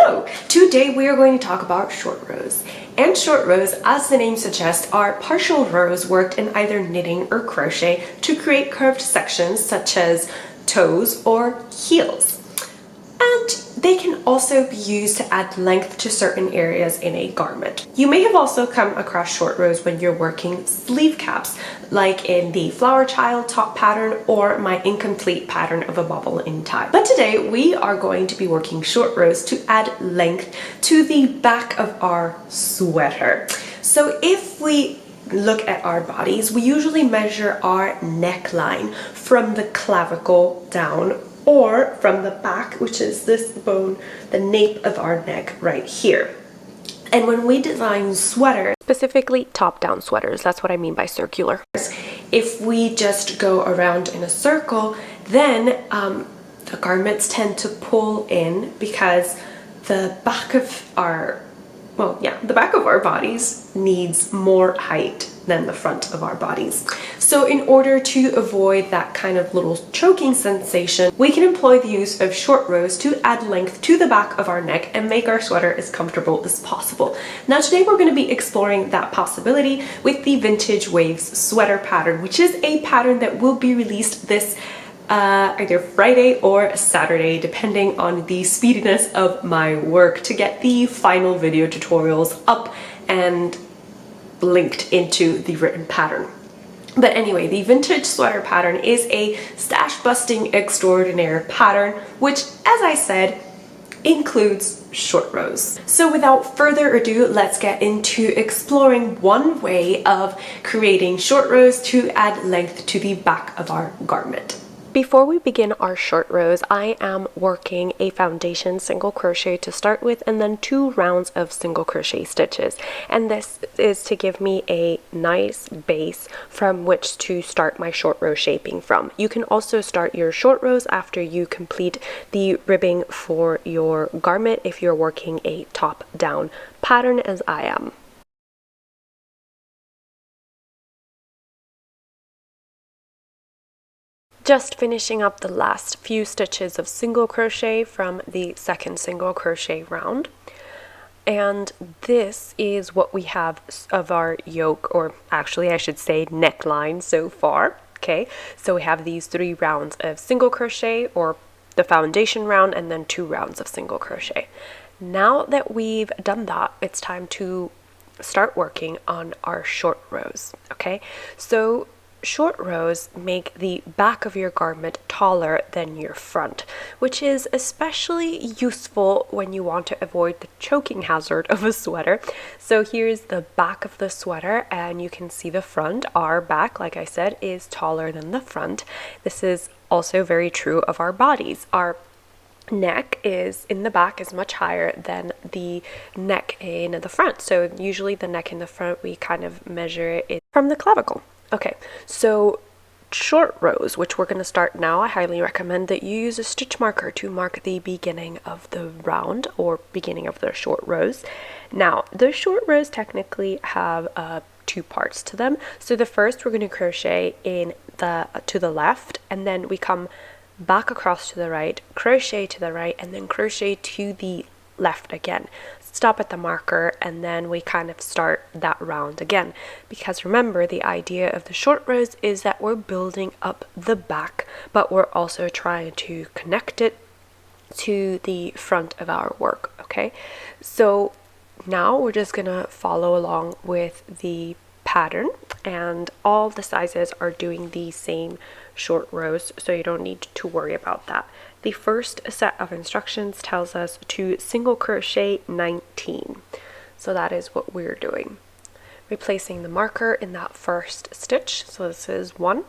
Hello! Today we are going to talk about short rows. And short rows, as the name suggests, are partial rows worked in either knitting or crochet to create curved sections such as toes or heels. And they can also be used to add length to certain areas in a garment. You may have also come across short rows when you're working sleeve caps, like in the flower child top pattern or my incomplete pattern of a bobble in tie. But today we are going to be working short rows to add length to the back of our sweater. So if we look at our bodies, we usually measure our neckline from the clavicle down, or from the back, which is this bone, the nape of our neck right here. And when we design sweaters, specifically top-down sweaters, that's what I mean by circular. If we just go around in a circle, then the garments tend to pull in because the back of our the back of our bodies needs more height than the front of our bodies. So in order to avoid that kind of little choking sensation, we can employ the use of short rows to add length to the back of our neck and make our sweater as comfortable as possible. Now today we're going to be exploring that possibility with the Vintage Waves sweater pattern, which is a pattern that will be released this either Friday or Saturday, depending on the speediness of my work to get the final video tutorials up and linked into the written pattern. But anyway, the vintage sweater pattern is a stash busting extraordinaire pattern, which, as I said, includes short rows. So without further ado, let's get into exploring one way of creating short rows to add length to the back of our garment. Before we begin our short rows, I am working a foundation single crochet to start with and then 2 rounds of single crochet stitches. And this is to give me a nice base from which to start my short row shaping from. You can also start your short rows after you complete the ribbing for your garment if you're working a top-down pattern as I am. Just finishing up the last few stitches of single crochet from the second single crochet round. And this is what we have of our yoke, or actually I should say neckline so far. Okay, so we have these 3 rounds of single crochet, or the foundation round, and then 2 rounds of single crochet. Now that we've done that, it's time to start working on our short rows. Okay, so short rows make the back of your garment taller than your front, which is especially useful when you want to avoid the choking hazard of a sweater. So here's the back of the sweater, and you can see the front. Our back, like I said, is taller than the front. This is also very true of our bodies. Our neck is in the back is much higher than the neck in the front. So usually the neck in the front, we kind of measure it from the clavicle. Okay, so short rows, which we're going to start now, I highly recommend that you use a stitch marker to mark the beginning of the round or beginning of the short rows. Now, the short rows technically have 2 parts to them. So the first, we're going to crochet in to the left, and then we come back across to the right, crochet to the right, and then crochet to the left again. Stop at the marker, and then we kind of start that round again, because remember, the idea of the short rows is that we're building up the back, but we're also trying to connect it to the front of our work. Okay, so now we're just gonna follow along with the pattern, and all the sizes are doing the same short rows, so you don't need to worry about that. The first set of instructions tells us to single crochet 19. So that is what we're doing. Replacing the marker in that first stitch. So this is 1,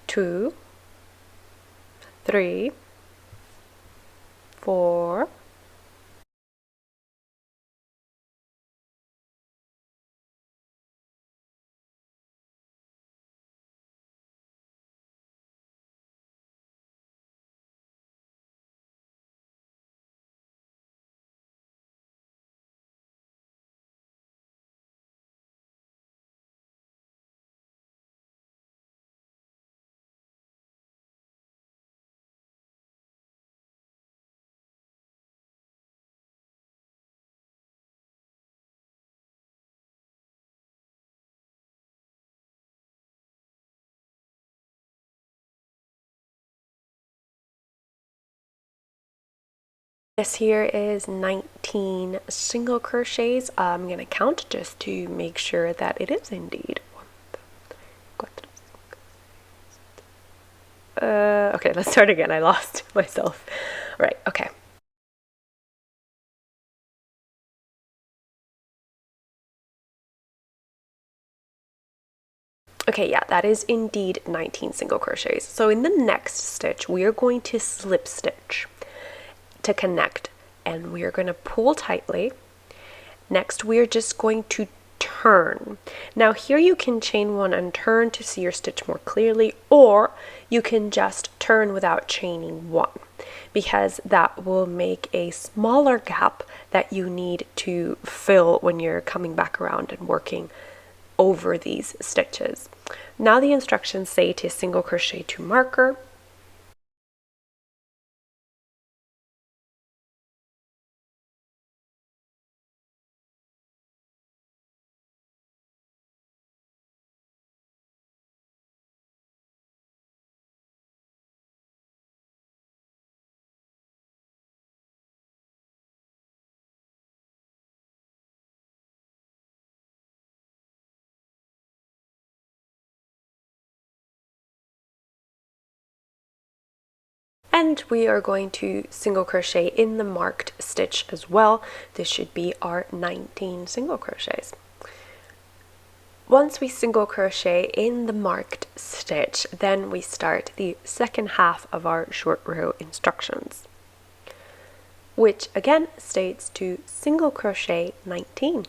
2, 3, 4, This here is 19 single crochets. I'm going to count just to make sure that it is indeed. Okay, let's start again. I lost myself. Right, okay. Okay, yeah, that is indeed 19 single crochets. So in the next stitch, we are going to slip stitch to connect, and we are going to pull tightly. Next, we are just going to turn. Now here you can chain one and turn to see your stitch more clearly, or you can just turn without chaining one, because that will make a smaller gap that you need to fill when you're coming back around and working over these stitches. Now the instructions say to single crochet to marker, and we are going to single crochet in the marked stitch as well. This should be our 19 single crochets. Once we single crochet in the marked stitch, then we start the second half of our short row instructions, which again states to single crochet 19.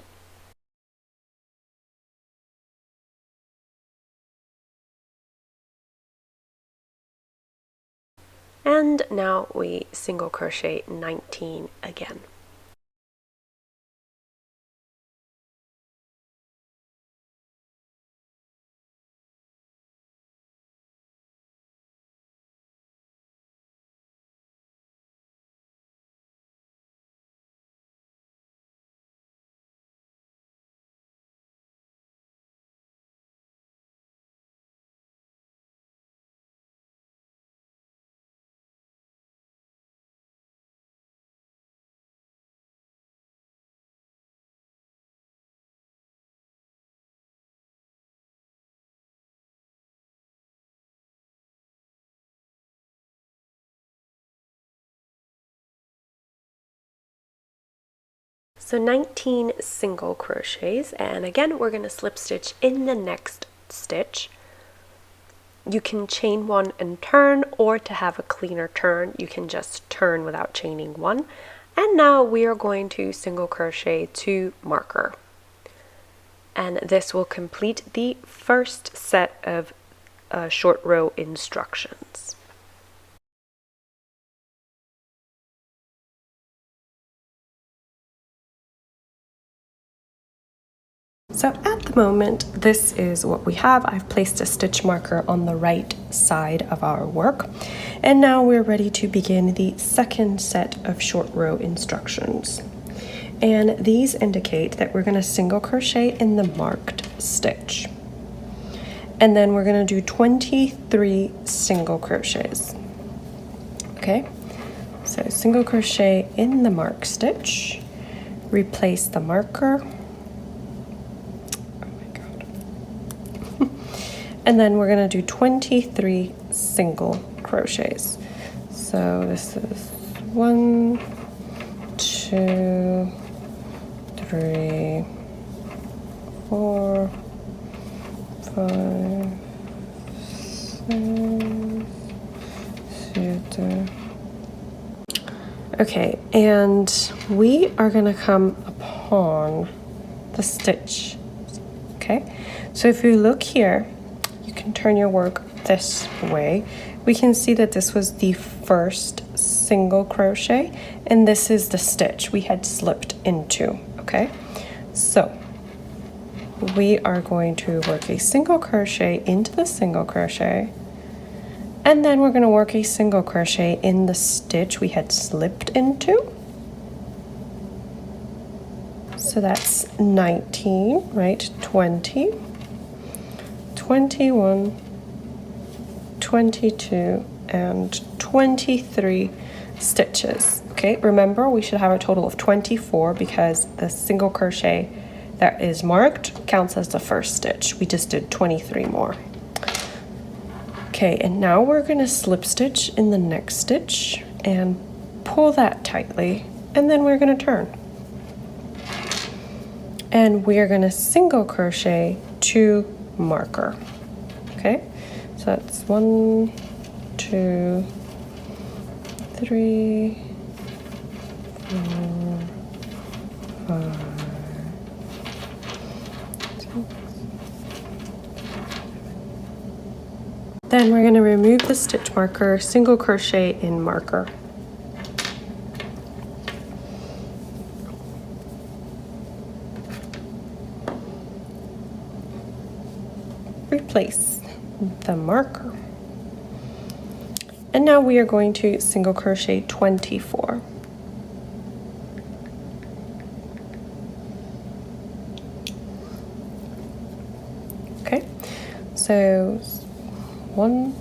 And now we single crochet 19 again. So 19 single crochets, and again we're going to slip stitch in the next stitch. You can chain one and turn, or to have a cleaner turn, you can just turn without chaining one. And now we are going to single crochet to marker. And this will complete the first set of short row instructions. So at the moment, this is what we have. I've placed a stitch marker on the right side of our work. And now we're ready to begin the second set of short row instructions. And these indicate that we're going to single crochet in the marked stitch. And then we're going to do 23 single crochets. Okay, so single crochet in the marked stitch, replace the marker. And then we're going to do 23 single crochets. So this is 1, 2, 3, 4, 5, 6, 7. Okay, and we are going to come upon the stitch. Okay, so if you look here, you can turn your work this way. We can see that this was the first single crochet, and this is the stitch we had slipped into. Okay, so we are going to work a single crochet into the single crochet, and then we're going to work a single crochet in the stitch we had slipped into. So that's 19, right? 20, 21, 22, and 23 stitches. Okay, remember we should have a total of 24 because the single crochet that is marked counts as the first stitch. We just did 23 more. Okay, and now we're going to slip stitch in the next stitch and pull that tightly, and then we're going to turn. And we are going to single crochet to marker. Okay, so that's 1, 2, 3, 4, 5, 6. Then we're going to remove the stitch marker, single crochet in marker. Replace the marker. And now we are going to single crochet 24. Okay, so 1.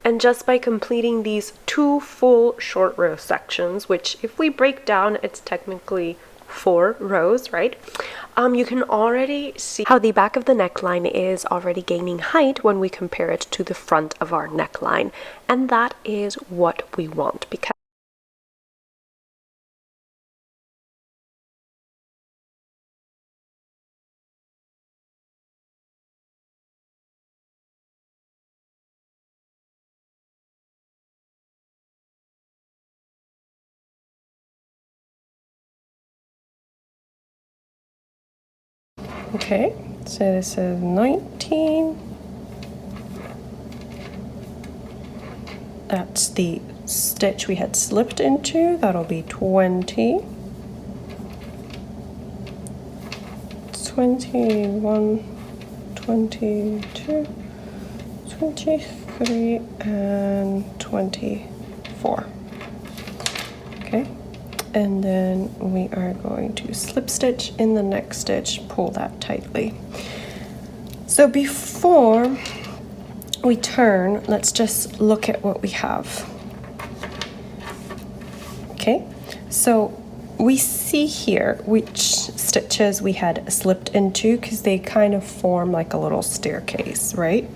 And just by completing these 2 full short row sections, which if we break down, it's technically 4 rows, right? You can already see how the back of the neckline is already gaining height when we compare it to the front of our neckline. And that is what we want, because Okay, so this is 19. That's the stitch we had slipped into. That'll be 20. 21, 22, 23, and 24. Okay, and then we are going to slip stitch in the next stitch, pull that tightly. So before we turn, let's just look at what we have. Okay, so we see here which stitches we had slipped into because they kind of form like a little staircase, right?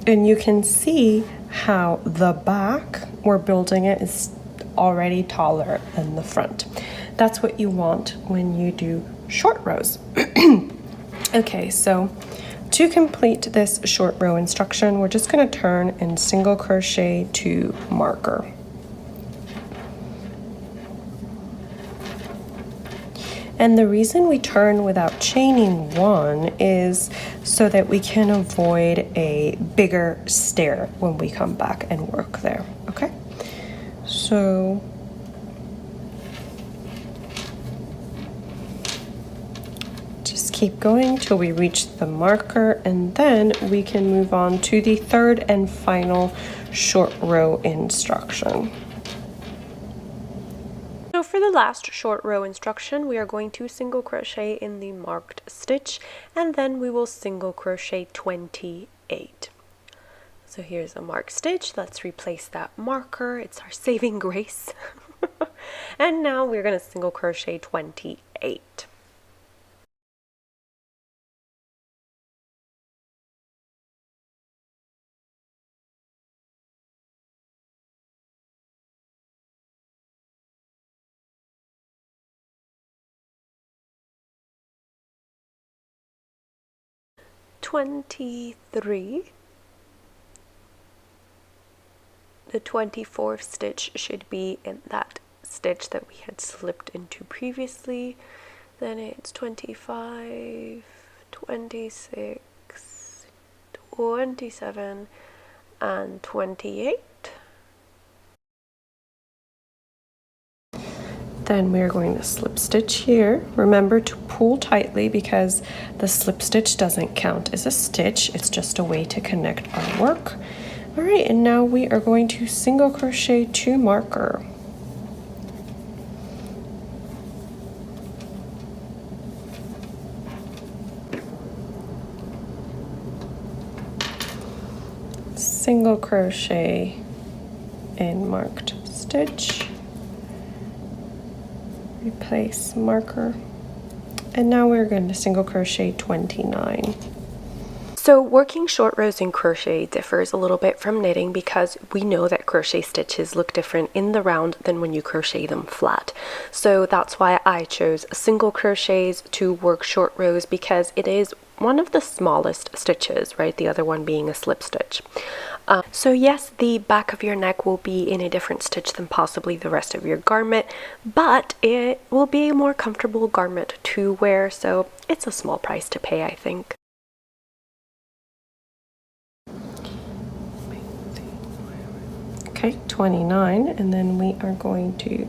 And you can see how the back, we're building it, is already taller than the front. That's what you want when you do short rows. Okay, so to complete this short row instruction, we're just going to turn and single crochet to marker. And the reason we turn without chaining 1 is so that we can avoid a bigger stair when we come back and work there, okay? So just keep going till we reach the marker, and then we can move on to the third and final short row instruction. so for the last short row instruction, we are going to single crochet in the marked stitch, and then we will single crochet 28. So here's a marked stitch. Let's replace that marker. It's our saving grace. And now we're going to single crochet 28. The 24th stitch should be in that stitch that we had slipped into previously. Then it's 25, 26, 27, and 28. Then we're going to slip stitch here. Remember to pull tightly because the slip stitch doesn't count as a stitch. It's just a way to connect our work. All right, and now we are going to single crochet to marker. single crochet in marked stitch, replace marker, and now we're going to single crochet 29. So working short rows in crochet differs a little bit from knitting because we know that crochet stitches look different in the round than when you crochet them flat. So that's why I chose single crochets to work short rows, because it is one of the smallest stitches, right? The other one being a slip stitch. So yes, the back of your neck will be in a different stitch than possibly the rest of your garment, but it will be a more comfortable garment to wear, so it's a small price to pay, I think. Okay, 29, and then we are going to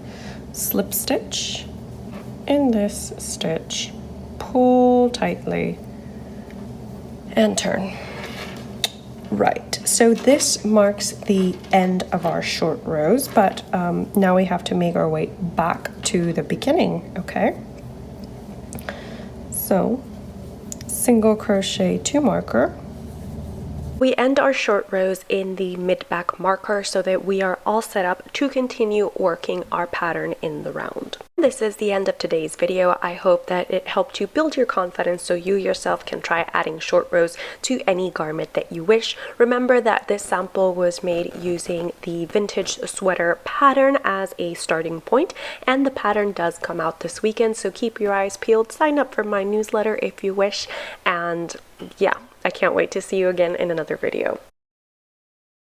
slip stitch in this stitch, pull tightly, and turn. Right, so this marks the end of our short rows, but now we have to make our way back to the beginning, okay? So, single crochet 2 marker. We end our short rows in the mid-back marker so that we are all set up to continue working our pattern in the round. This is the end of today's video. I hope that it helped you build your confidence so you yourself can try adding short rows to any garment that you wish. Remember that this sample was made using the vintage sweater pattern as a starting point, and the pattern does come out this weekend, so keep your eyes peeled. Sign up for my newsletter if you wish, and yeah, I can't wait to see you again in another video.